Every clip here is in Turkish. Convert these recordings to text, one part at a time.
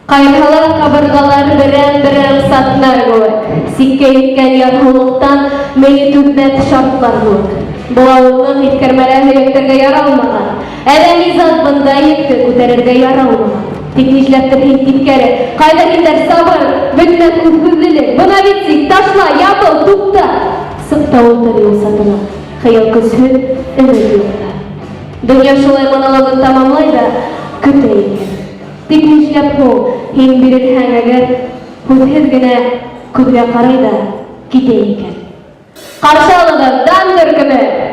Kayhalar kabırgalar biren satlar kılık. Sikke etken yarhılıktan meyi tübnet şartlar kılık. Bulalığın hitkirmeler hüyekterge yaralmadan. Edemi zat bında yekti kutererge yaralmadan. Teknişleptir hintitkeri. Kayda gider sabır, bütmet üfgüzlülük. Buna bitsik, taşla, yapıl, tukta. Sıkta oturuyor satına. Hayal kızı ümit yokta. Dünya şulay monologunu tamamlayda küte eken. Teknişlep bu, hem birir hängeger, hüthizgine küdre karayda gide eken. Karşı alıdım, dan türkümü.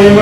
Yang